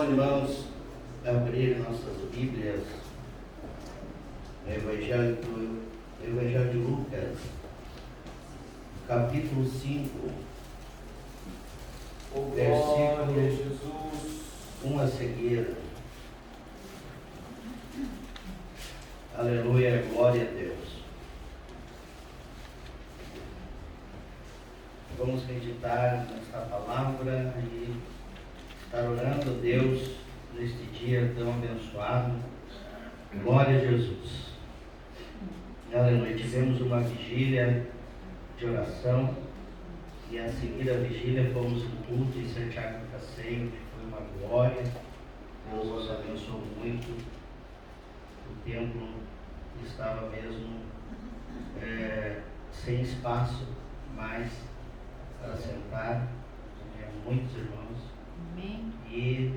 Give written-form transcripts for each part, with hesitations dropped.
irmãos, abrir nossas Bíblias no Evangelho de Lucas, capítulo 5, versículo 1 a seguir. Aleluia, glória a Deus. Vamos meditar nesta palavra e estar orando a Deus neste dia tão abençoado. Glória a Jesus. Aleluia. Tivemos uma vigília de oração e a seguir a vigília fomos no culto em Santiago do Cacém, que foi uma glória. Deus nos abençoou muito. O templo estava mesmo sem espaço mais para sentar. Muitos irmãos. Amém. E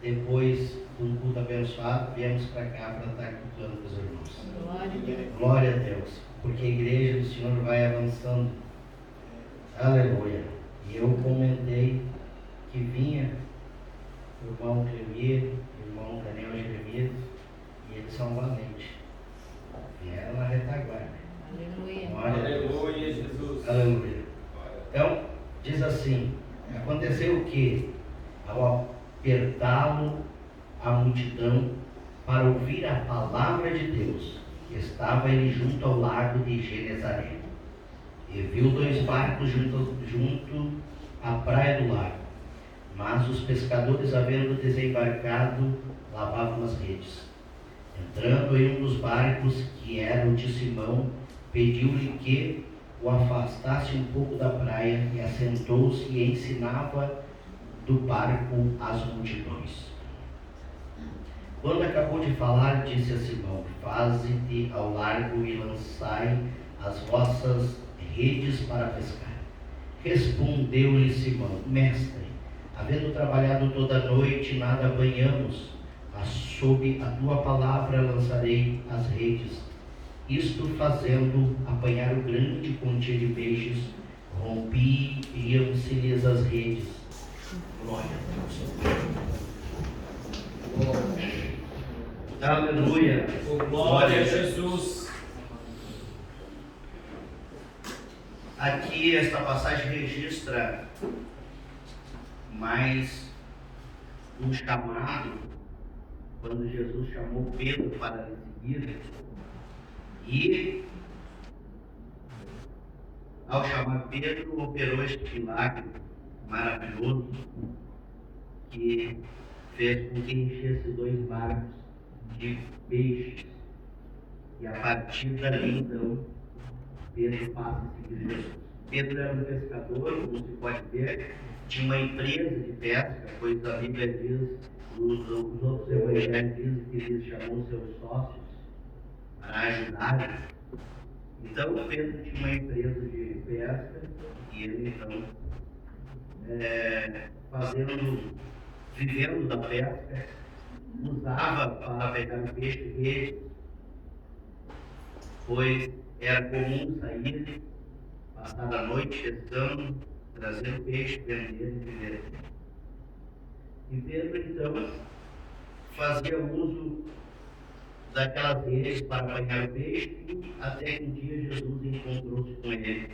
depois do culto abençoado, viemos para cá para estar cultuando com os irmãos. Glória a Deus. Glória a Deus, porque a igreja do Senhor vai avançando. Aleluia. E eu comentei que vinha o irmão Clemir, o irmão Daniel Jeremias, e eles são valentes. Vieram na retaguarda. Aleluia. Aleluia, Jesus. Aleluia. Então, diz assim: aconteceu o que? Ao apertá-lo a multidão para ouvir a palavra de Deus, estava ele junto ao lago de Genezaré, e viu dois barcos junto à praia do lago. Mas os pescadores, havendo desembarcado, lavavam as redes. Entrando em um dos barcos, que era o de Simão, pediu-lhe que o afastasse um pouco da praia, e assentou-se e ensinava do barco às multidões. Quando acabou de falar, disse a Simão: faze-te ao largo e lançai as vossas redes para pescar. Respondeu-lhe Simão: mestre, havendo trabalhado toda a noite, nada apanhamos, mas sob a tua palavra lançarei as redes. Isto fazendo, apanharam grande quantia de peixes, rompiam-se-lhes as redes. Glória a Deus. Aleluia. Glória a Jesus. Aqui esta passagem registra mais um chamado, quando Jesus chamou Pedro para lhe seguir. E ao chamar Pedro, operou este milagre maravilhoso que fez com que enchesse dois barcos de peixes. E a partir dali, então, Pedro passa a seguir Jesus. Pedro era um pescador, como se pode ver, tinha uma empresa de pesca, pois a Bíblia diz, os outros evangelhos dizem que ele chamou seus sócios para ajudar. Então Pedro tinha uma empresa de pesca e ele então vivendo da pesca, usava para pegar o peixe de rede, pois era comum sair, passar a noite pescando, trazer o peixe, vender e viver. E Pedro então fazia uso daquelas redes para apanhar o peixe, até que um dia Jesus encontrou-se com ele.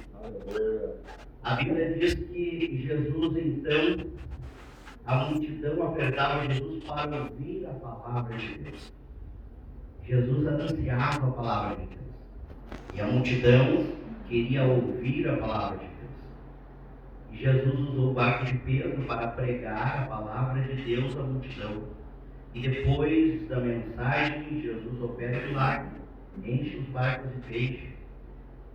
A Bíblia diz que Jesus então, a multidão apertava Jesus para ouvir a palavra de Deus. Jesus anunciava a palavra de Deus. E a multidão queria ouvir a palavra de Deus. E Jesus usou o barco de Pedro para pregar a palavra de Deus à multidão. E depois da mensagem, Jesus opera o milagre, enche os barcos de peixe.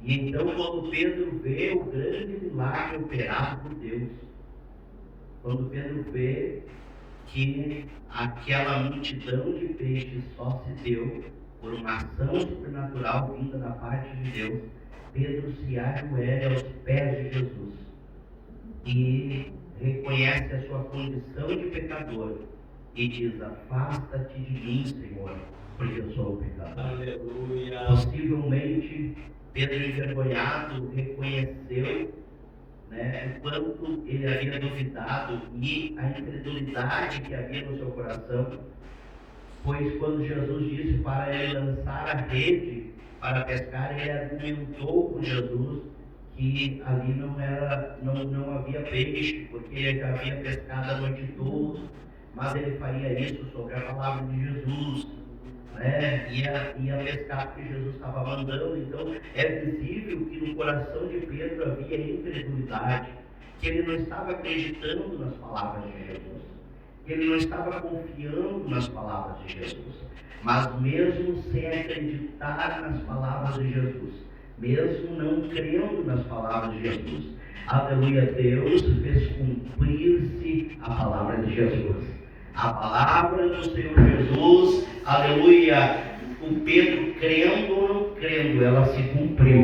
E então, quando Pedro vê o grande milagre operado por Deus, quando Pedro vê que aquela multidão de peixes só se deu por uma ação sobrenatural vinda da parte de Deus, Pedro se ajoelha aos pés de Jesus e reconhece a sua condição de pecador e diz: afasta-te de mim, Senhor, porque eu sou o pecador. Aleluia. Possivelmente Pedro, envergonhado, reconheceu né, o quanto ele havia duvidado e a incredulidade que havia no seu coração, pois quando Jesus disse para ele lançar a rede para pescar, ele argumentou com Jesus que ali não havia peixe, porque ele já havia pescado a noite toda, mas ele faria isso sobre a palavra de Jesus, né? Ia pescar porque Jesus estava mandando. Então é visível que no coração de Pedro havia incredulidade, que ele não estava acreditando nas palavras de Jesus, que ele não estava confiando nas palavras de Jesus. Mas mesmo sem acreditar nas palavras de Jesus, mesmo não crendo nas palavras de Jesus, aleluia, Deus fez cumprir-se a palavra de Jesus. A palavra do Senhor Jesus, aleluia, o Pedro crendo ou não crendo, ela se cumpriu.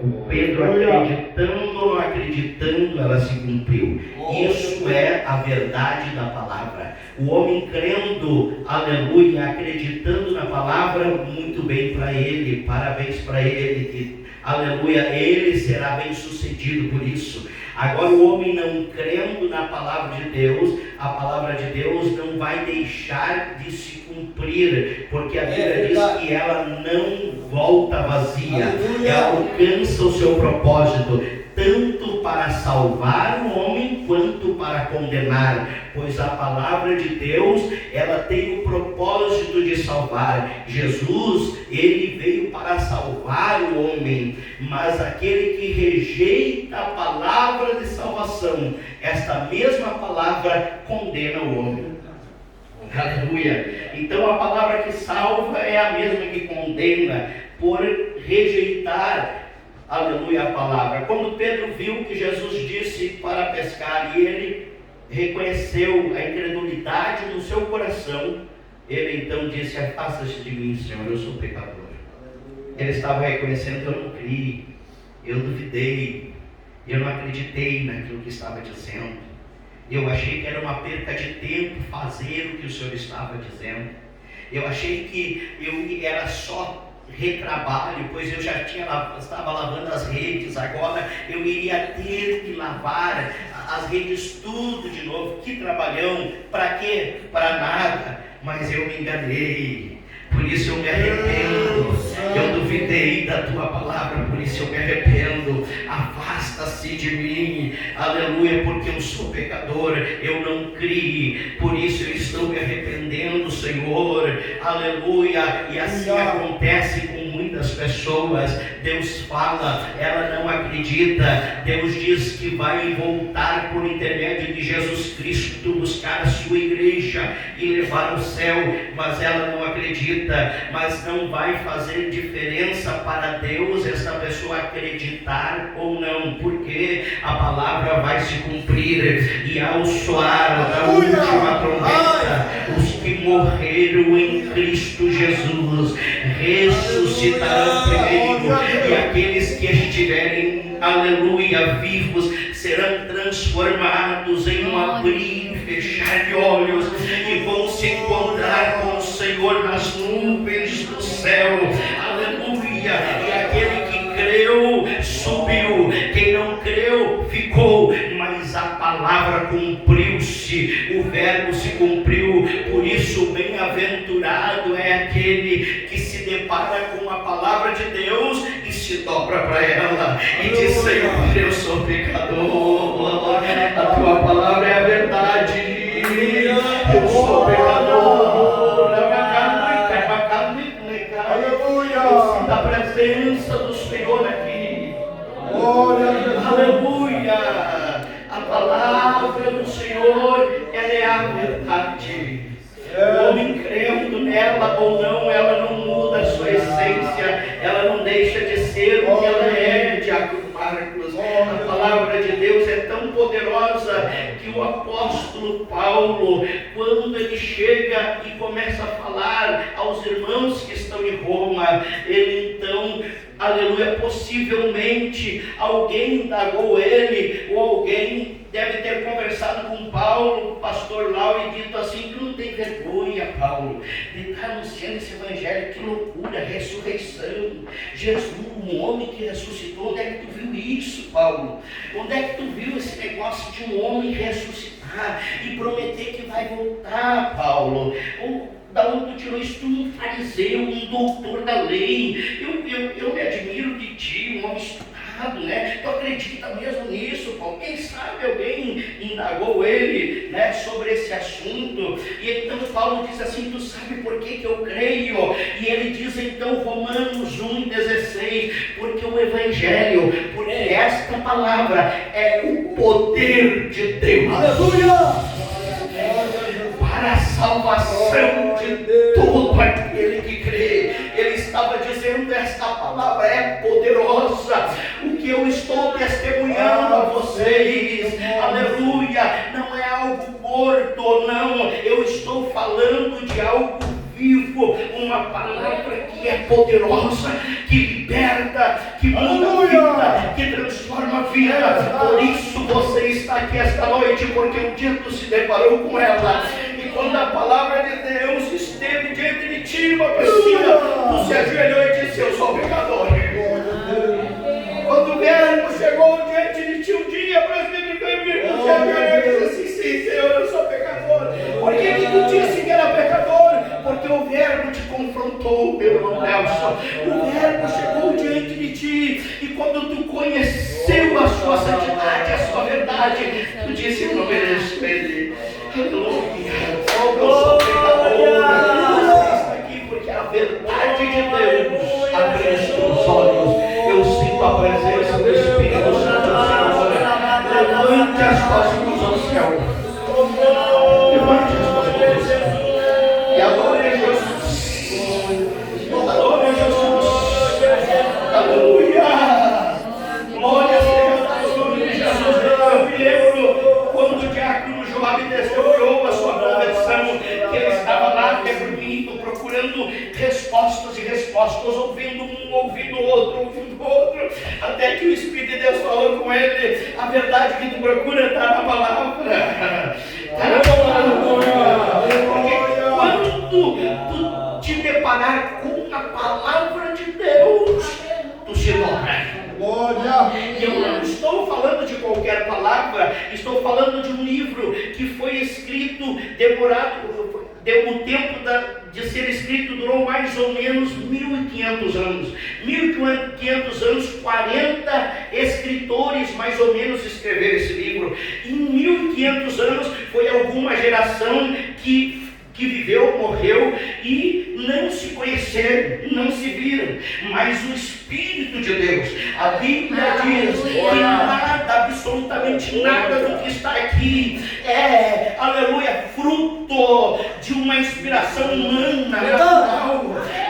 O Pedro acreditando ou não acreditando, ela se cumpriu. Isso é a verdade da palavra. O homem crendo, aleluia, acreditando na palavra, muito bem para ele, parabéns para ele, aleluia, ele será bem sucedido por isso. Agora o homem não crendo na palavra de Deus, a palavra de Deus não vai deixar de se cumprir, porque a Bíblia diz que ela não volta vazia, ela alcança o seu propósito, tanto para salvar o homem quanto para condenar, pois a palavra de Deus, ela tem o propósito de salvar. Jesus, ele veio para salvar o homem, mas aquele que rejeita a palavra de salvação, esta mesma palavra condena o homem. Aleluia. Então a palavra que salva é a mesma que condena, por rejeitar, aleluia, a palavra. Quando Pedro viu que Jesus disse para pescar e ele reconheceu a incredulidade no seu coração, ele então disse: afasta-se de mim, Senhor, eu sou pecador. Ele estava reconhecendo que eu não criei, eu duvidei, eu não acreditei naquilo que estava dizendo, eu achei que era uma perca de tempo fazer o que o Senhor estava dizendo, eu achei que era só retrabalho, pois eu já estava lavando as redes, agora eu iria ter que lavar as redes tudo de novo. Que trabalhão, para quê? Para nada. Mas eu me enganei, por isso eu me arrependo. Eu duvidei da tua palavra, por isso eu me arrependo. Afasta-se de mim, aleluia, porque eu sou pecador, eu não criei, por isso eu estou me arrependendo, Senhor, aleluia. E assim acontece com muitas pessoas. Deus fala, ela não acredita. Deus diz que vai voltar por intermédio de Jesus Cristo buscar a sua igreja e levar ao céu, mas ela não acredita. Mas não vai fazer diferença para Deus essa pessoa acreditar ou não, porque a palavra vai se cumprir, e ao soar da última trombeta, os que morreram em Cristo Jesus ressuscitarão primeiro, e aqueles que estiverem, aleluia, vivos, serão transformados em um abrir e fechar de olhos, e vão se encontrar com o Senhor nas nuvens do céu, aleluia. E aquele que creu subiu, quem não creu ficou, mas a palavra cumpriu-se, o verbo se cumpriu. Por isso bem-aventurado é aquele que se depara com a palavra de Deus e se dobra para ela e diz: Senhor, eu sou pecador, a tua palavra é a verdade, eu sou pecador. Eu sinto a presença do Senhor aqui. Aleluia. A palavra do Senhor, ela é a verdade. O homem crendo nela ou não, ela não muda a sua essência, ela não deixa de ser o que ela é, Diácono Marcos. A palavra de Deus é tão poderosa que o apóstolo Paulo, quando ele chega e começa a falar aos irmãos que estão em Roma, ele então, aleluia, possivelmente alguém indagou ele, ou alguém deve ter conversado com Paulo, o pastor Lauro, e dito assim: tu não tem vergonha, Paulo, de estar anunciando esse evangelho, que loucura, ressurreição, Jesus, um homem que ressuscitou. Onde é que tu viu isso, Paulo? Onde é que tu viu esse negócio de um homem ressuscitar e prometer que vai voltar, Paulo? Da onde tu tirou isso? Tu um fariseu, um doutor da lei. Eu me admiro de ti, um homem estudado, né? Tu acredita mesmo nisso, Paulo? Quem sabe alguém indagou ele, né, sobre esse assunto. E então Paulo diz assim: tu sabe por que eu creio? E ele diz então, Romanos 1,16, porque o evangelho, porque esta palavra é o poder de Deus. Aleluia! Para a salvação de todo aquele que crê. Ele estava dizendo: esta palavra é poderosa. O que eu estou testemunhando a vocês, aleluia, não é algo morto, não. Eu estou falando de algo vivo, uma palavra que é poderosa, que liberta, que muda a vida, que transforma a vida. Por isso você está aqui esta noite, porque um dia tu se deparou com ela. E quando a palavra de Deus esteve diante de ti, uma pessoa, tu se ajoelhou e disse: eu sou pecador. Quando o verbo chegou diante de ti um dia, presbítero Cleber, tu se ajoelhou e disse assim: sim, Senhor, eu sou pecador. Por que tu disse que era pecador? Porque o verbo te confrontou, meu irmão Nelson. O verbo chegou diante de ti, e quando tu conheceu a sua santidade, a sua verdade, tu disse: eu não mereço ele. Aleluia. Eu sou pecador. Você está aqui porque a verdade de Deus abriu os teus olhos. Eu sinto a presença do Espírito Santo do Senhor. Levante as tuas mãos ao céu. Levante as tuas mãos e adore a Jesus. Adore a Jesus. Aleluia. Glória seja o nome de Jesus. Eu me lembro quando o diácono Joabe testemunhou a sua conversão, que ele estava lá dormindo, procurando respostas e respostas, ouvindo um, ouvindo outro, até que o Espírito de Deus falou com ele: a verdade que tu procura está na palavra. Está na palavra. Porque quando tu te deparar com a palavra de Deus, tu se dobra. E eu não estou falando de qualquer palavra, estou falando de um livro que foi escrito, o tempo de ser escrito durou mais ou menos 1.500 anos. 1.500 anos, 40 escritores mais ou menos escreveram esse livro. Em 1.500 anos foi alguma geração que viveu, morreu e não se conheceram, não se viram, mas o Espírito de Deus, a Bíblia diz que nada, absolutamente nada do que está aqui é, aleluia, fruto de uma inspiração humana, natural,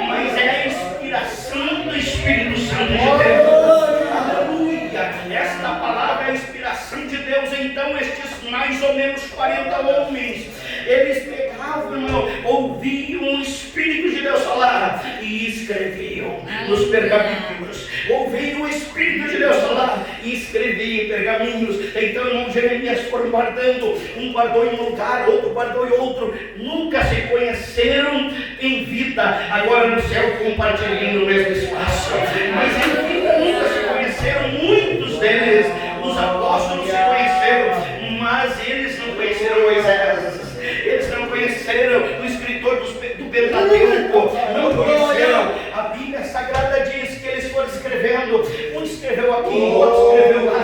mas é a inspiração do Espírito Santo de Deus. Aleluia, esta palavra é a inspiração de Deus. Então estes mais ou menos 40 homens, eles pegavam, ouviam o Espírito de Deus falar e escreviam nos pergaminhos. Ouviam o Espírito de Deus falar e escreviam em pergaminhos. Então o irmão Jeremias foram guardando, um guardou em um lugar, outro guardou em outro. Nunca se conheceram em vida, agora no céu compartilham no mesmo espaço, mas em vida nunca se conheceram. Muitos deles, os apóstolos, se conheceram, mas eles não conheceram Moisés. Eles não conheceram o escritor do Pentateuco, não conheceram. A Bíblia Sagrada diz que eles foram escrevendo, um escreveu aqui, outro escreveu lá.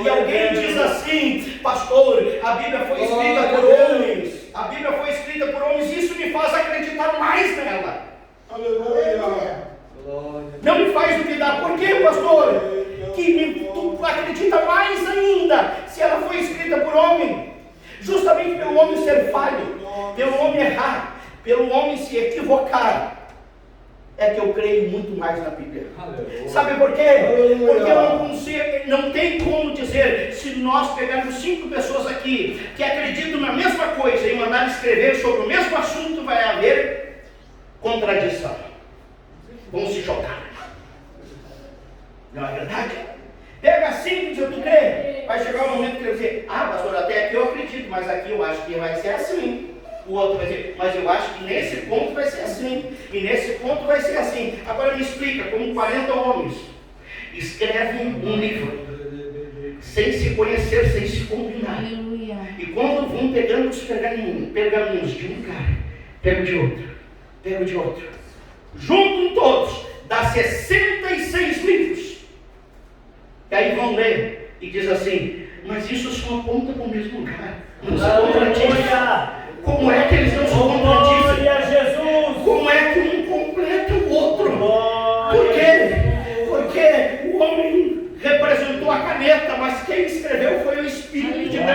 E alguém diz assim: pastor, a Bíblia foi escrita por homens, a Bíblia foi escrita por homens, isso me faz acreditar mais nela. Aleluia. Não me faz duvidar. Por quê, pastor? Que tu acredita mais ainda se ela foi escrita por homem. Justamente pelo homem ser falho, pelo homem errar, pelo homem se equivocar, é que eu creio muito mais na Bíblia. Aleluia. Sabe por quê? Porque eu não consigo, não tem como dizer, se nós pegarmos 5 pessoas aqui que acreditam na mesma coisa e mandar escrever sobre o mesmo assunto, vai haver contradição. Vão se chocar. Não é verdade? Pega assim, diz, tu crê? Vai chegar um momento que ele vai dizer, pastor, até aqui eu acredito, mas aqui eu acho que vai ser assim. O outro vai dizer, mas eu acho que nesse ponto vai ser assim, e nesse ponto vai ser assim. Agora me explica, como 40 homens escrevem um livro, sem se conhecer, sem se combinar. Aleluia. E quando vão pegando os pergaminhos de um cara, pego de outro, juntam todos, dá 66 livros. E aí vão ler e diz assim, mas isso só aponta para o mesmo lugar. Não se contradiz. Como é que eles não se contradizem? Como é que um completa o outro? Por quê? Porque o homem representou a caneta, mas quem escreveu foi o Espírito de Deus.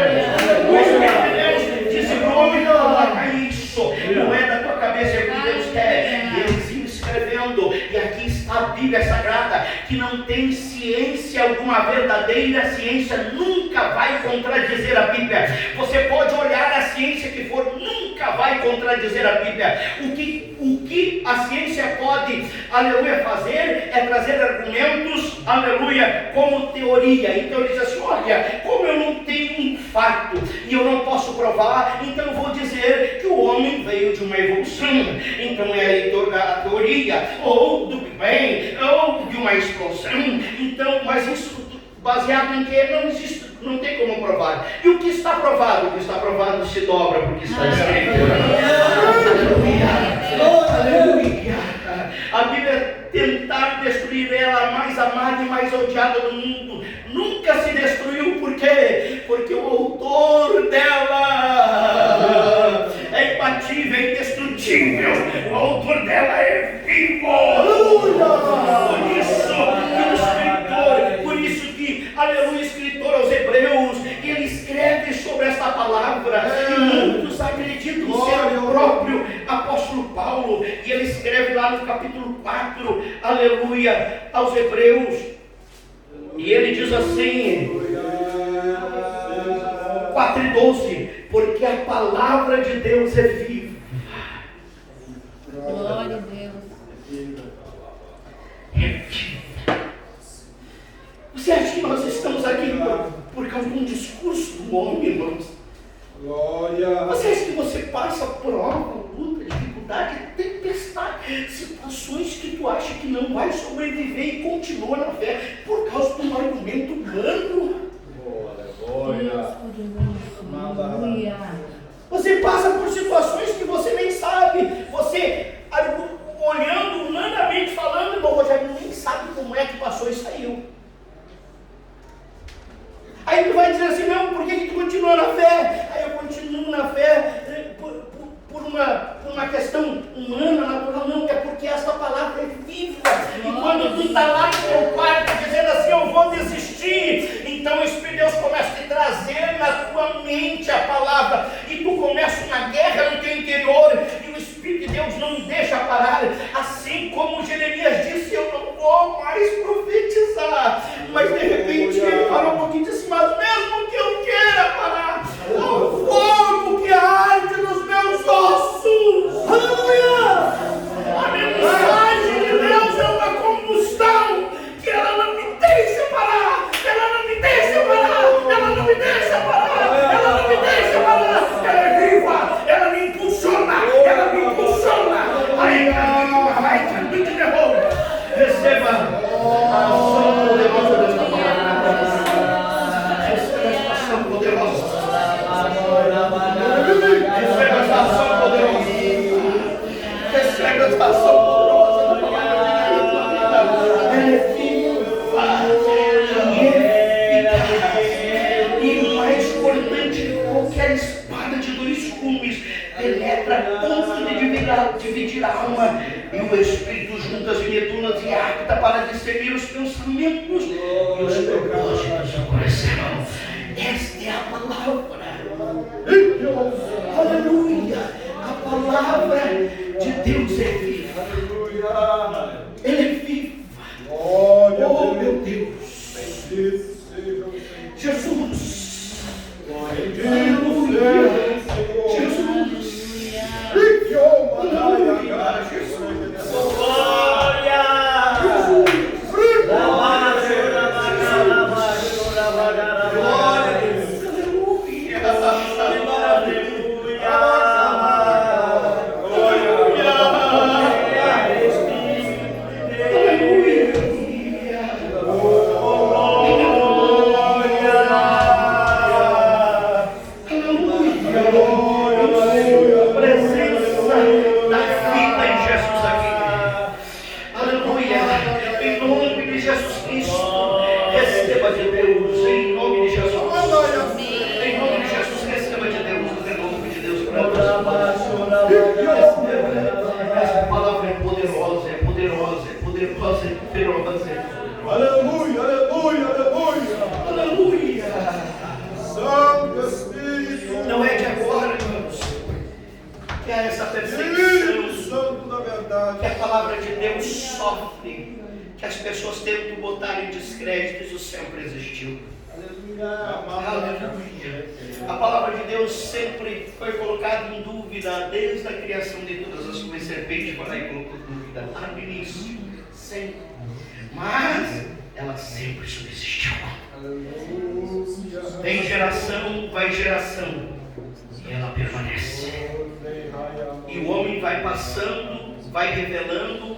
O Espírito de Deus disse para o homem, não coloca isso, não é da tua cabeça, é o que Deus quer. E eles iam escrevendo, e aqui está a Bíblia Sagrada, que não tem ciência alguma, verdadeira ciência nunca vai contradizer a Bíblia. Você pode olhar a ciência que for, nunca vai contradizer a Bíblia. O que a ciência pode, aleluia, fazer é trazer argumentos, aleluia, como teoria. Então ele diz assim, olha, como eu não tenho um fato e eu não posso provar, então eu vou dizer que o homem veio de uma evolução. Então é a teoria, ou do Big Bang, ou de uma explosão. Então, mas isso baseado em que não existe, não tem como provar. E o que está provado? O que está provado se dobra porque está escrito. Aleluia! A Bíblia tentar destruir ela, a mais amada e mais odiada do mundo, nunca se destruiu. Por quê? Porque o autor dela é imbatível, é indestrutível. O autor dela é vivo. Por isso que, aleluia, escritor aos Hebreus, ele escreve sobre esta palavra, e muitos acreditam ser o próprio apóstolo Paulo, e ele escreve lá no capítulo 4, aleluia, aos Hebreus, e ele diz assim, 4:12, porque a palavra de Deus é viva. Glória a Deus. É viva. Você acha que nós estamos aqui por causa de um discurso do homem, irmãos? Glória. Você acha que você passa prova, luta, dificuldade, tempestade, situações que tu acha que não vai sobreviver e continua na fé por causa de um argumento humano? Glória. Aleluia. Você passa por situações que você nem sabe, você olhando humanamente falando, irmão Rogério, nem sabe como é que passou e saiu. Aí tu vai dizer assim, não, por que tu continua na fé? Aí eu continuo na fé por uma questão humana, natural, não, é porque essa palavra é viva. E quando tu está lá no teu quarto dizendo assim, eu vou desistir, então o Espírito de Deus começa a te trazer na tua mente a palavra, e tu começa uma guerra no teu interior, e o Espírito de Deus não deixa parar, assim como Jeremias disse, eu não vou mais profetizar, mas de repente ele parou um pouquinho e disse, mas mesmo que eu queira parar, o fogo que arde nos meus ossos, aleluia, a mensagem de Deus é uma combustão, que ela não me deixa parar, ela não me deixa parar, ela não me deixa parar, ela não me deixa parar, ela é viva, ela me impulsiona, aí vai, caminho de derrota, receba a ação poderosa desta palavra, receba esta ação poderosa, receba esta ação poderosa, receba esta ação poderosa da palavra de Deus. E mais importante que qualquer espada de dois gumes, penetra a ponto de dividir a alma e o espírito juntas e medulas, e apta para discernir os pensamentos e os propósitos do coração. Esta é a palavra. Aleluia! A palavra de Deus é viva. Ela é viva. Oh, meu Deus. Jesus. Aleluia. Jesus. Aleluia. Jesus. Presença da vida em Jesus aqui. Aleluia. Em nome de Jesus Cristo. Receba de Deus. Em nome de Jesus. Em nome de Jesus, receba de Deus. O renovo de Deus para nós. Essa palavra é poderosa, é poderosa, é poderosa, é poderosa. Aleluia, aleluia, aleluia. Aleluia. Santo Espírito. Não é de agora, irmãos, que há essa Espírito perseguição, Santo da verdade. que a palavra de Deus sofre, que as pessoas tentam botar em descrédito, isso sempre existiu. Aleluia. A palavra de Deus sempre foi colocada em dúvida desde a criação de todas as coisas. Serpente foi lá e colocou dúvida lá no início, sempre. Mas ela sempre subsistiu. Tem geração, vai geração, e ela permanece. E o homem vai passando, vai revelando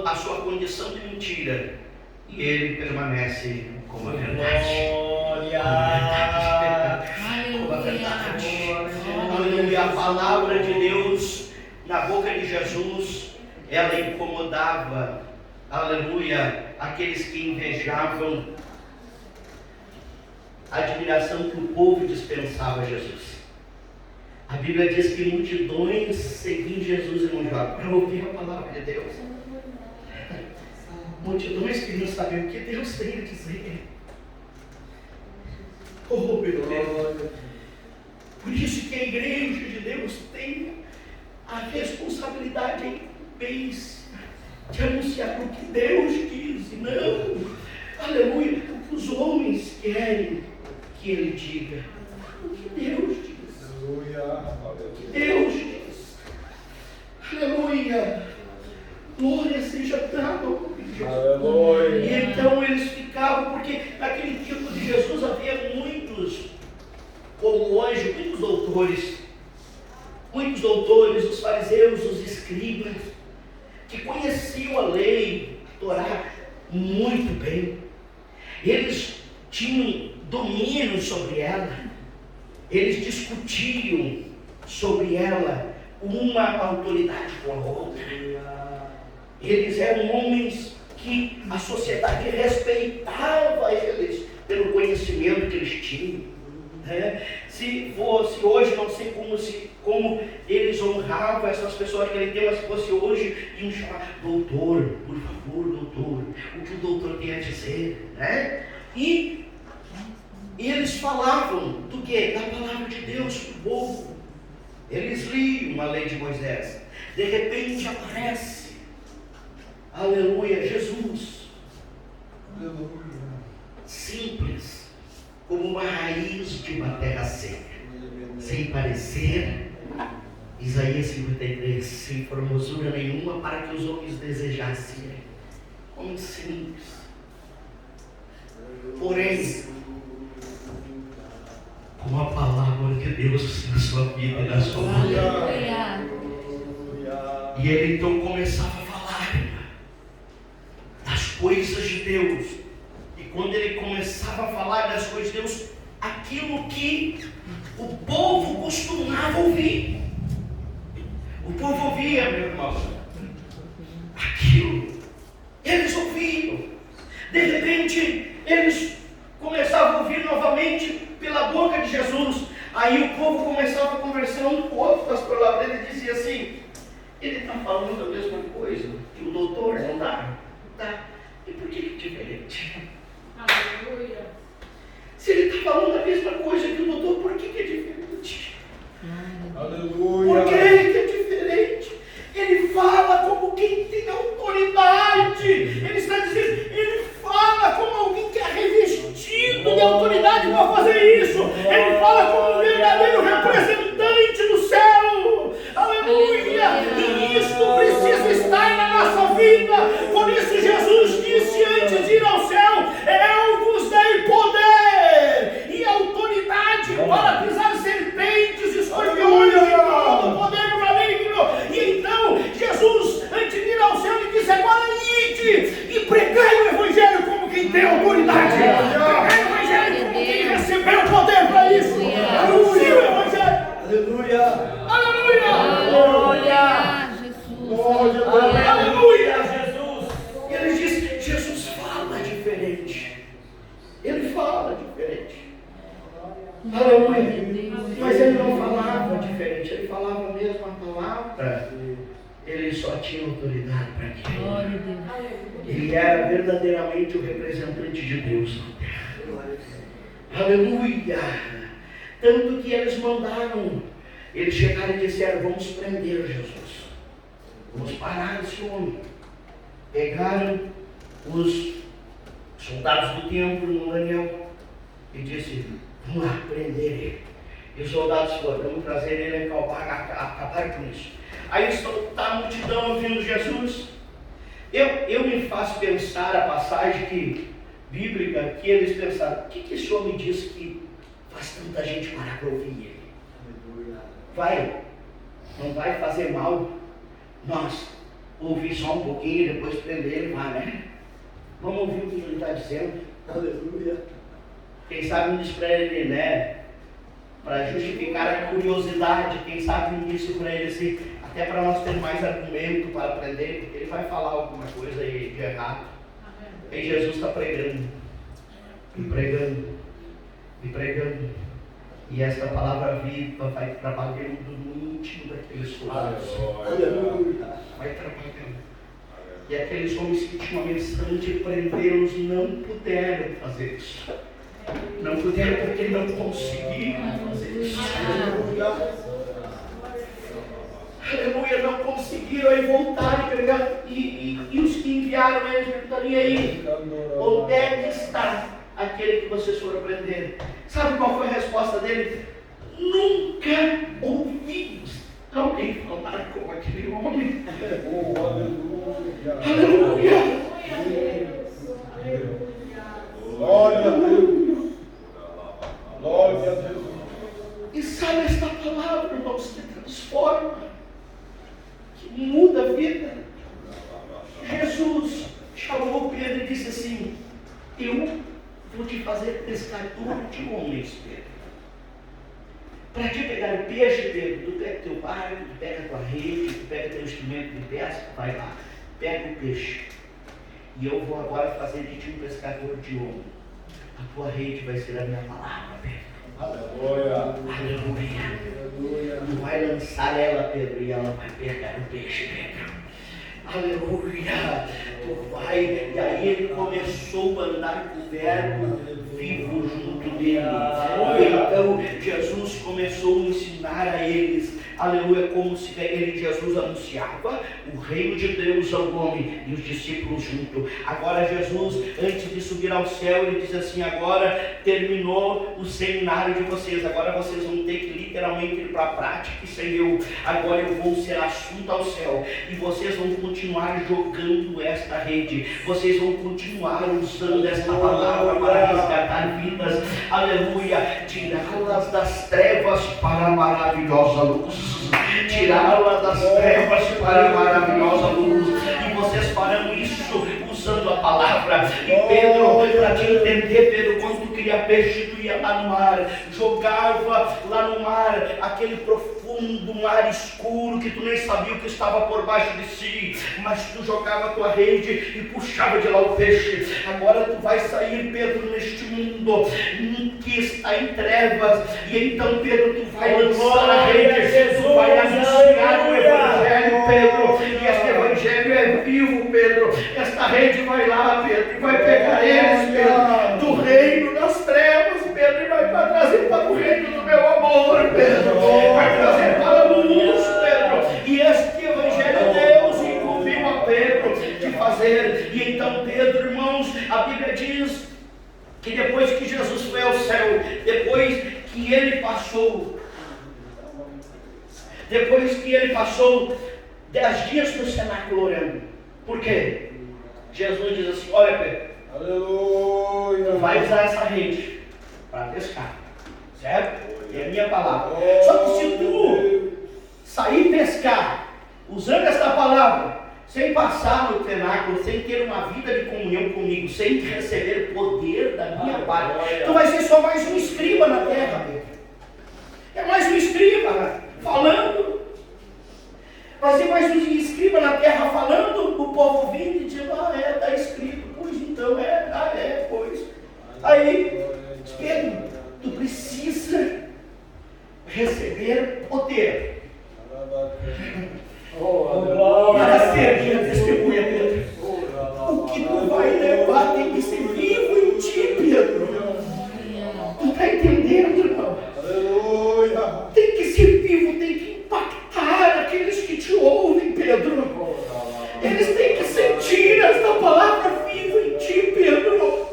a sua condição de mentira, e ele permanece como a verdade. Como a verdade. Aleluia. A palavra de Deus na boca de Jesus, ela incomodava, aleluia, aqueles que invejavam a admiração que o povo dispensava a Jesus. A Bíblia diz que multidões seguiam Jesus e não para ouvir a palavra de Deus. Multidões queriam saber o que Deus tem a dizer. Oh, meu Deus. Por isso que a igreja de Deus tem a responsabilidade em vez de anunciar o que Deus diz, e não, aleluia, o que os homens querem que ele diga. O que Deus diz. Aleluia. Deus diz. Aleluia. Glória seja dada ao nome de Jesus. Aleluia. E então eles ficavam, porque naquele tempo de Jesus havia muitos, como hoje, muitos doutores, os fariseus, os escribas, que conheciam a lei, a Torá, muito bem. Eles tinham domínio sobre ela, eles discutiam sobre ela, uma autoridade com a outra. Eles eram homens que a sociedade respeitava eles pelo conhecimento que eles tinham. Se fosse hoje, não sei como eles honravam essas pessoas naquele tempo, mas se fosse hoje, iam chamar doutor, por favor, doutor, o que o doutor tem a dizer, E eles falavam do quê? Da palavra de Deus para o povo. Eles liam a lei de Moisés. De repente aparece, aleluia, Jesus. Aleluia. Simples, como uma raiz de uma terra seca, sem parecer, Isaías 53, sem formosura nenhuma para que os homens desejassem. Homem simples, porém, com a palavra de Deus na sua vida e na sua vida. Aleluia. E ele então começava a falar das coisas de Deus. E quando ele começava a falar das coisas de Deus, aquilo que o povo costumava ouvir. O povo ouvia, meu irmão. Aquilo. Eles ouviam. De repente, eles começavam a ouvir novamente pela boca de Jesus. Aí o povo começava a conversar um com o outro das palavras dele e dizia assim: ele está falando a mesma coisa que o doutor não dá? Tá. E por que é diferente? Aleluia. Se ele está falando a mesma coisa que o doutor, por que é diferente? Aleluia. Por que é diferente? Ele fala como quem tem autoridade. Ele está dizendo, ele fala como alguém que é revestido de autoridade para fazer isso. Ele fala como um verdadeiro representante do céu. Aleluia. E isto precisa estar na nossa vida. Por isso Jesus disse antes de ir ao céu: eu vos dei poder e autoridade para pisar Aleluia. Aleluia, Jesus. Glória a Deus. Aleluia, Jesus. E ele diz: Jesus fala diferente. Ele fala diferente. Aleluia. Mas ele não falava diferente, ele falava a mesma palavra. Ele só tinha autoridade para aquilo. Glória a Deus. Ele era verdadeiramente o representante de Deus na terra. Aleluia. Tanto que eles mandaram, eles chegaram e disseram: vamos prender Jesus. Vamos parar esse homem. Pegaram os soldados do templo no Daniel e disse: vamos lá, prender ele. E os soldados foram: vamos trazer ele a acabar com isso. Aí está a multidão ouvindo Jesus. Eu me faço pensar a passagem bíblica que eles pensaram: o que esse homem diz que faz tanta gente parar para ouvir ele? Não vai fazer mal nós ouvir só um pouquinho e depois prender ele, vai, né? Vamos ouvir o que ele está dizendo. Aleluia. Quem sabe não diz para ele, né? Para justificar a curiosidade, quem sabe não disse para ele assim, até para nós termos mais argumento para aprender, porque ele vai falar alguma coisa aí de errado. E Jesus está pregando, e pregando, e pregando. E esta palavra viva vai trabalhando no íntimo daqueles soldados. Vai trabalhando. E aqueles homens que tinham a missão de prendê-los não puderam fazer isso. Não puderam porque não conseguiram fazer isso. Aleluia, não conseguiram aí voltar e pregar. E os que enviaram eles perguntaram: e aí, onde é que está aquele que vocês foram prender? Sabe qual foi a resposta dele? Nunca ouvimos alguém falar como aquele homem. Aleluia. Glória a Deus. Glória a Deus. E sabe esta palavra, irmãos, que transforma, que muda a vida. Jesus chamou Pedro e disse assim: eu vou te fazer pescador de homens, Pedro. Para te pegar peixe, Pedro, tu pega teu barco, tu pega tua rede, tu pega teu instrumento de pesca, vai lá, pega o peixe. E eu vou agora fazer de ti um pescador de homem. A tua rede vai ser a minha palavra, Pedro. Aleluia. Aleluia. Tu vai lançar ela, Pedro, e ela vai pegar o peixe, Pedro. Aleluia. Tu vai. E aí ele começou a andar com o verbo vivo junto dele. Então Jesus começou a ensinar a eles, aleluia, como se ele, Jesus, anunciava o reino de Deus ao homem e os discípulos junto. Agora Jesus, antes de subir ao céu, ele diz assim: agora terminou o seminário de vocês, agora vocês vão ter que literalmente ir para a prática, e sem eu, agora eu vou ser assunto ao céu, e vocês vão continuar jogando esta rede, vocês vão continuar usando esta palavra para resgatar vidas, aleluia, tirá-las das trevas para a maravilhosa luz, tirá-las das trevas para a maravilhosa luz, e vocês farão isso usando a palavra. E Pedro, para te entender, Pedro, quando tu queria peixe, tu ia lá no mar, jogava lá no mar, aquele profundo mar escuro que tu nem sabia o que estava por baixo de si, mas tu jogava a tua rede e puxava de lá o peixe. Agora tu vai sair, Pedro, neste mundo que está em trevas, e então, Pedro, tu vai lançar a rede, tu vai anunciar o evangelho, Pedro, e este evangelho é vivo, Pedro. Esta rede vai lá, Pedro, e vai pegar eles, Pedro, do reino das trevas, Pedro, e vai trazer para o reino do meu amor, Pedro, vai trazer para a luz, Pedro. E este evangelho Deus incumbiu a Pedro de fazer. E então, Pedro, irmãos, a Bíblia diz que depois que Jesus foi ao céu, depois que ele passou 10 dias no cenáculo orando. Por quê? Jesus diz assim: olha, Pedro, Aleluia. tu vai usar essa rede para pescar, certo? É a minha palavra. Só que se tu sair pescar usando esta palavra, sem passar no cenáculo, sem ter uma vida de comunhão comigo, sem receber poder da minha parte, tu vai ser só mais um escriba na terra, Pedro. É mais um escriba. falando. Vai ser mais um escriba na terra falando, o povo vindo e dizendo, está escrito, pois então, pois. Aí, Pedro, tu precisa receber poder para ser minha testemunha, Pedro. O que tu vai levar tem que ser vivo em ti, Pedro. Tu está entendendo, irmão? Aleluia. Tem que ser vivo, tem que impactar aqueles que te ouvem, Pedro. Eles têm que sentir esta palavra viva em ti, Pedro.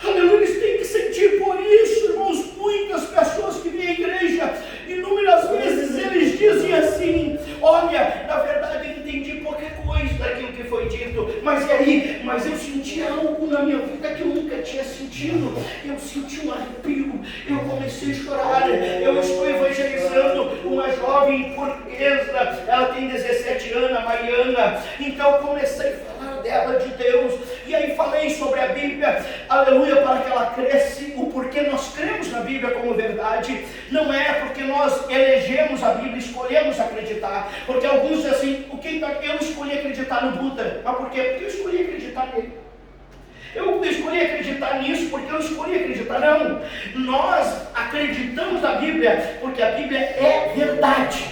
Aleluia, eles têm que sentir. Por isso, irmãos, muitas pessoas que vêm à igreja, inúmeras vezes eles dizem assim, olha, na verdade eu entendi qualquer coisa daquilo que foi dito, mas e aí? Mas eu senti algo na minha vida que eu nunca tinha sentido. Eu senti um arrepio, eu comecei a chorar. Eu estou evangelizando uma jovem portuguesa, ela tem 17 anos, a Mariana. Então eu comecei a falar dela, de Deus, e aí falei sobre a Bíblia, aleluia, para que ela cresça. O porquê nós cremos na Bíblia como verdade não é porque nós elegemos a Bíblia, escolhemos acreditar. Porque alguns dizem assim, eu escolhi acreditar no Buda. Mas por quê? Porque eu escolhi acreditar nele. Eu escolhi acreditar nisso porque eu escolhi acreditar. Não, nós acreditamos na Bíblia porque a Bíblia é verdade.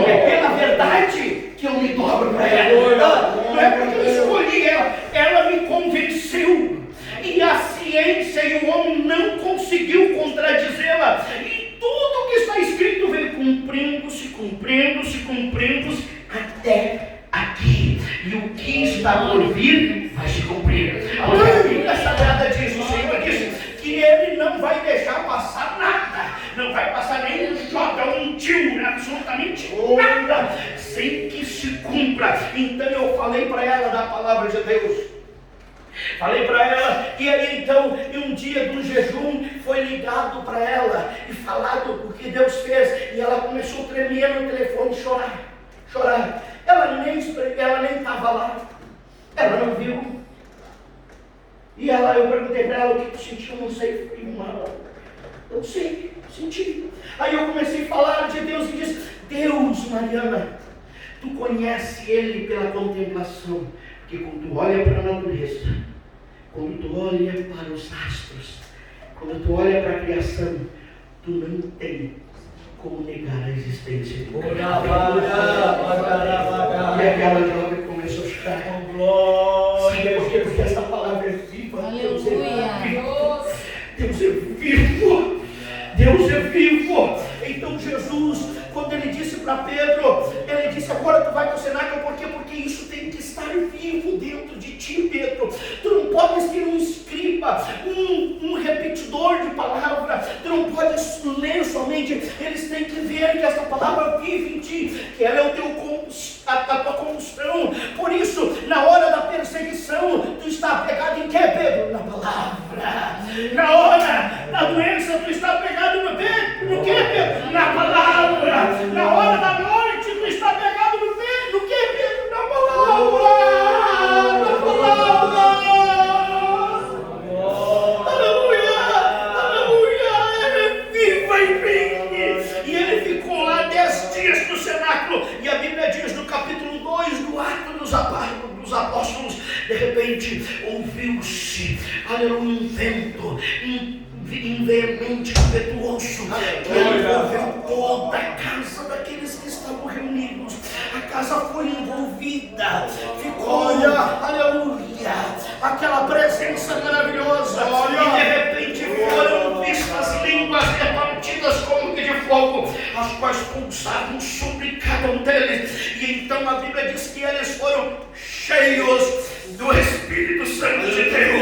É pela verdade que eu me dobro para ela. Não é porque eu escolhi ela, ela me convenceu. E a ciência e o homem não conseguiu contradizê-la. E tudo que está escrito vem cumprindo-se, cumprindo-se até aqui. E o que está por vir vai se cumprir. A Bíblia Sagrada diz, o Senhor diz que Ele não vai deixar passar nada. Não vai passar nem um jota, um tio, absolutamente nada, sem que se cumpra. Então eu falei para ela da palavra de Deus. Falei para ela, e aí então, em um dia do jejum, foi ligado para ela e falado o que Deus fez, e ela começou a tremer no telefone, chorar. Ela nem estava lá, ela não viu. E eu perguntei para ela o que tu sentiu, não sei, eu sei, senti. Aí eu comecei a falar de Deus e disse, Deus, Mariana, tu conhece Ele pela contemplação. Porque quando tu olha para a natureza, quando tu olha para os astros, quando tu olha para a criação, tu não tem como negar a existência de Deus. E aquela jovem começou a chorar. Sabe por quê? Porque essa palavra é viva. Deus é vivo. Deus é vivo. Deus é vivo. Então Jesus, quando ele disse para Pedro, ele disse, agora tu vai para o cenáculo, por quê? Porque isso tem que estar vivo dentro de ti, Pedro. Tu não podes ter um escriba, um repetidor de palavra, tu não podes ler somente, eles têm que ver que essa palavra vive em ti, que ela é a tua combustão. Por isso, na hora da perseguição, tu está apegado em quê, Pedro? Na palavra. Na hora da doença, tu está apegado no quê, Pedro? Na palavra. Na hora da morte, tu está apegado no quê, Pedro? Na palavra. Na palavra. Aleluia. Ela é viva em mim. E ele ficou lá 10 dias no cenáculo. E a Bíblia diz no capítulo 2 do Atos dos Apóstolos, de repente ouviu-se, aleluia, um vento veemente, impetuoso, que envolveu toda a casa daqueles que estavam reunidos. A casa foi envolvida, ficou, aleluia, aquela presença maravilhosa, e de repente foram vistas línguas repartidas como que de fogo, as quais pulsavam sobre cada um deles. E então a Bíblia diz que eles foram cheios do Espírito Santo de Deus.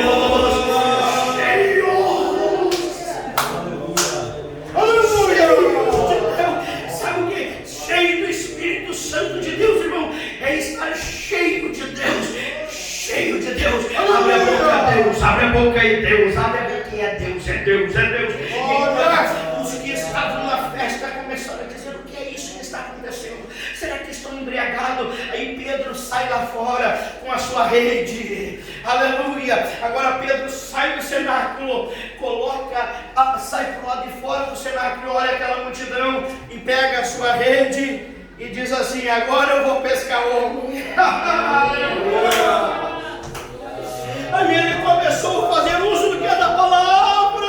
Sabe o que? Cheio do Espírito Santo de Deus, irmão, é estar cheio de Deus. Cheio de Deus. Abre a boca, Deus. Abre a boca e Deus. Abre a boca e é Deus. E os que estavam na festa começaram a dizer, o que é isso que está acontecendo? Será que estão embriagados? Aí Pedro sai lá fora com a sua rede. Aleluia. Agora Pedro sai do cenáculo sai para o lado de fora do cenáculo, olha aquela multidão e pega a sua rede e diz assim: agora eu vou pescar homem. Aí ele começou a fazer uso do que é da palavra,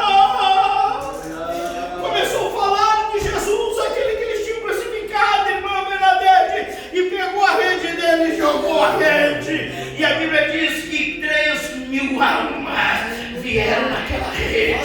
começou a falar de Jesus, aquele que eles tinham crucificado, irmã Bernadette, e pegou a rede dele e jogou a rede, e a Bíblia diz que 3.000 almas vieram naquela rede.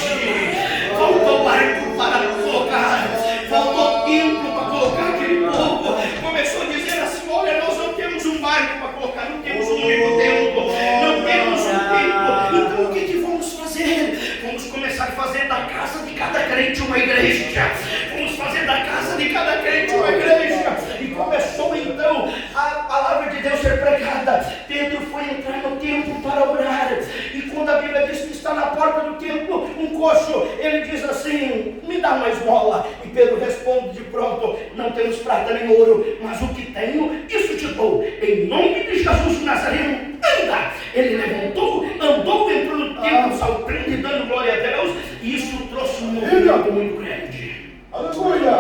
Faltou barco para colocar, faltou tempo para colocar aquele povo. Começou a dizer assim: olha, nós não temos um barco para colocar, não temos um único tempo, não temos um tempo. Então o que vamos fazer? Vamos começar a fazer da casa de cada crente uma igreja. Vamos fazer da casa de cada crente uma igreja. E começou então a palavra de Deus ser pregada. Pedro foi entrar no templo para orar. E quando a Bíblia diz que está na porta do templo um coxo, ele diz assim: me dá uma esmola. E Pedro responde de pronto: não temos prata nem ouro, mas o que tenho, isso te dou. Em nome de Jesus de Nazareno, anda. Ele levantou, andou, entrou no templo, saltando e dando glória a Deus. E isso trouxe um movimento muito grande. Aleluia!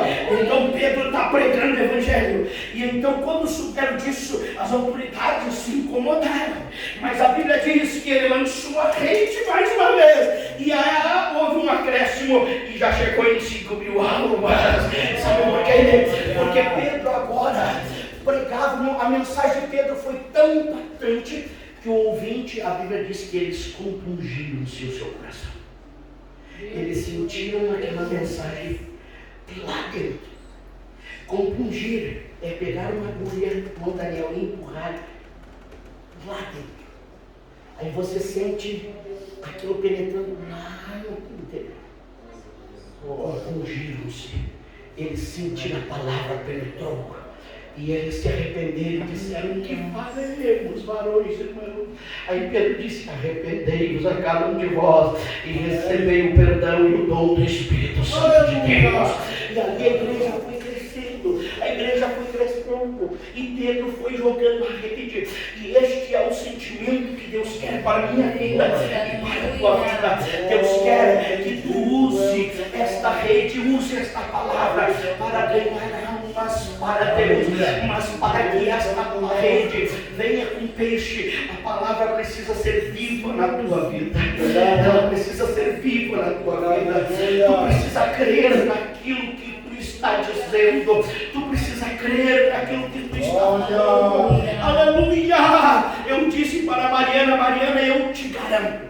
Então Pedro está pregando o evangelho. E então, quando souberam disso, as autoridades se incomodaram. Mas a Bíblia diz que ele lançou a rede mais uma vez. E aí houve um acréscimo e já chegou em 5.000 almas. Sabe por quê? Porque Pedro agora pregava. A mensagem de Pedro foi tão impactante que o ouvinte, a Bíblia diz que eles compungiram-se o seu coração. Eles sentiram aquela mensagem lá dentro. Compungir é pegar uma agulha, Daniel, e empurrar lá dentro. Aí você sente aquilo penetrando lá no interior. Compungiram-se. Eles sentiram a palavra, penetrou. E eles se arrependeram e disseram: que faremos, varões, irmãos? Aí Pedro disse: arrependei-vos a cada um de vós e recebei o perdão e o dom do Espírito Santo de Deus. E ali a igreja foi crescendo, e Pedro foi jogando a rede. E este é o sentimento que Deus quer para a minha vida e para a tua vida. Deus quer que tu use esta rede, use esta palavra para ganhar almas para Deus, mas para que esta rede venha com peixe, a palavra precisa ser viva na tua vida. Ela precisa ser viva na tua vida. Tu precisa crer naquilo que tu está dizendo. Tu precisa crer naquilo que tu está falando. Aleluia! Eu disse para Mariana: Mariana, eu te garanto,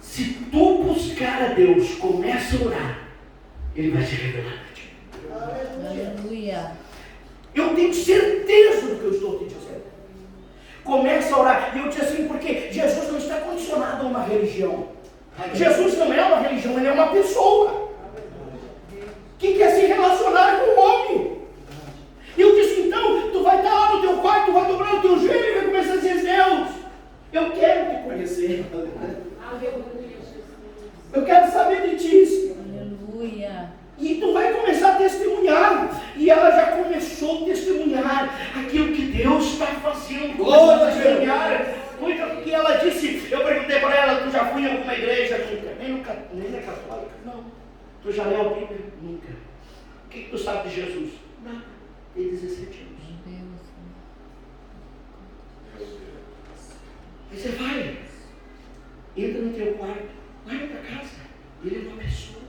se tu buscar a Deus, começa a orar, Ele vai se revelar para ti. Aleluia. Eu tenho certeza do que eu estou te dizendo. Começa a orar. E eu disse assim, porque Jesus não está condicionado a uma religião. Jesus não é uma religião, Ele é uma pessoa que quer se relacionar com o homem. E eu disse: então, tu vai estar lá no teu quarto, tu vai dobrar o teu joelho e vai começar a dizer: Deus, eu quero te conhecer. Eu quero saber de ti. Aleluia. E tu vai começar a testemunhar. E ela já começou a testemunhar aquilo que Deus está fazendo. Começou a testemunhar. Coisa que ela disse. Eu perguntei para ela: tu já foi em alguma igreja? Nunca. Nem na católica? Não. Tu já leu a Bíblia? Nunca. O que tu sabe de Jesus? Nada. Tem 17 anos. E você vai. Entra no teu quarto. Vai para casa. Ele é uma pessoa.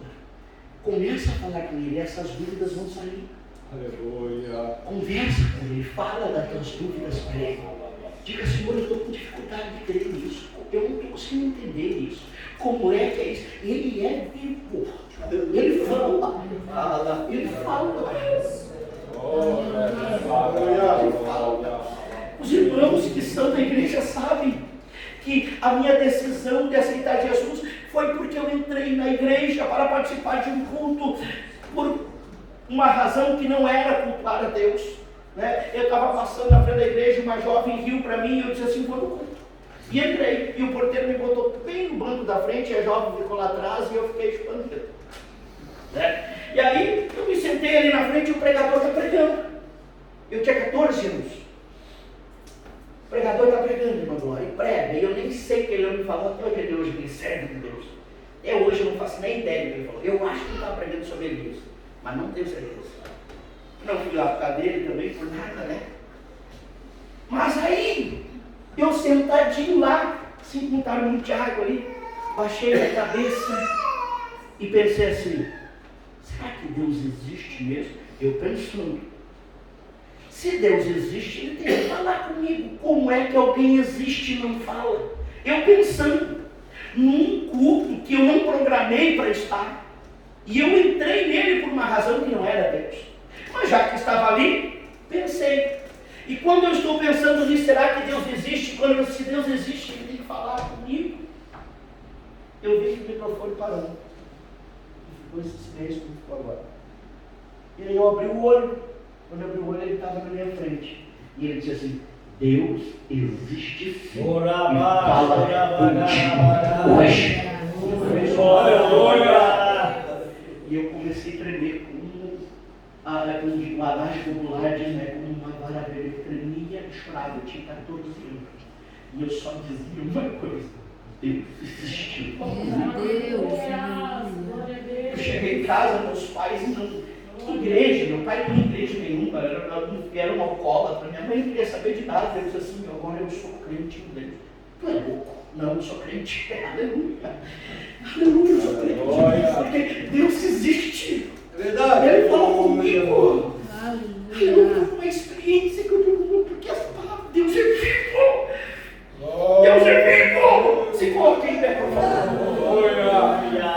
Começa a falar com ele, essas dúvidas vão sair. Aleluia. Conversa com ele, fala das tuas dúvidas para ele. Diga: Senhor, eu estou com dificuldade de crer nisso. Eu não estou conseguindo entender isso. Como é que é isso? Ele é vivo. Ele fala. Ele fala. Os irmãos que estão na igreja sabem que a minha decisão de aceitar Jesus foi porque eu entrei na igreja para participar de um culto por uma razão que não era cultuar a Deus, né? Eu estava passando na frente da igreja, uma jovem riu para mim e eu disse assim: vou no culto. E entrei, e o porteiro me botou bem no banco da frente, e a jovem ficou lá atrás e eu fiquei chupando dedo, né? E aí eu me sentei ali na frente e o pregador está pregando. Eu tinha 14 anos. pregador está pregando, irmã Glória, e prega. E eu nem sei o que ele me falou até o dia de hoje, que serve de Deus. Até hoje eu não faço nem ideia do que ele falou. Eu acho que ele estava pregando sobre Elias, mas não tenho certeza. Não fui lá por causa dele também, por nada, né? Mas aí, eu sentadinho lá, assim, com um tarugo de água ali, baixei a cabeça e pensei assim, será que Deus existe mesmo? Eu pensando, se Deus existe, Ele tem que falar comigo. Como é que alguém existe e não fala? Eu pensando, num culto que eu não programei para estar, e eu entrei nele por uma razão que não era Deus. Mas já que estava ali, pensei. E quando eu estou pensando nisso, será que Deus existe? Se Deus existe, Ele tem que falar comigo. Eu vi que o microfone parou. E ficou esse silêncio que ficou agora. E aí eu abri o olho. Quando eu abri o olho, ele estava na minha frente. E ele disse assim, Deus existe sim. E fala contigo hoje. E eu comecei a tremer um adágio popular diz, né, como uma vara verde. Eu tremia e chorava. Eu tinha 14 anos. E eu só dizia uma coisa. Deus existiu. Eu cheguei em casa, meus pais não. Que igreja? Meu pai não ia igreja nenhuma, era um alcoólatra. Minha mãe não queria saber de nada. Eu disse assim, agora eu sou crente em Deus. Tu é louco? Não, eu sou crente. Aleluia. Aleluia, eu sou crente. Porque Deus existe. É verdade. Ele falou comigo.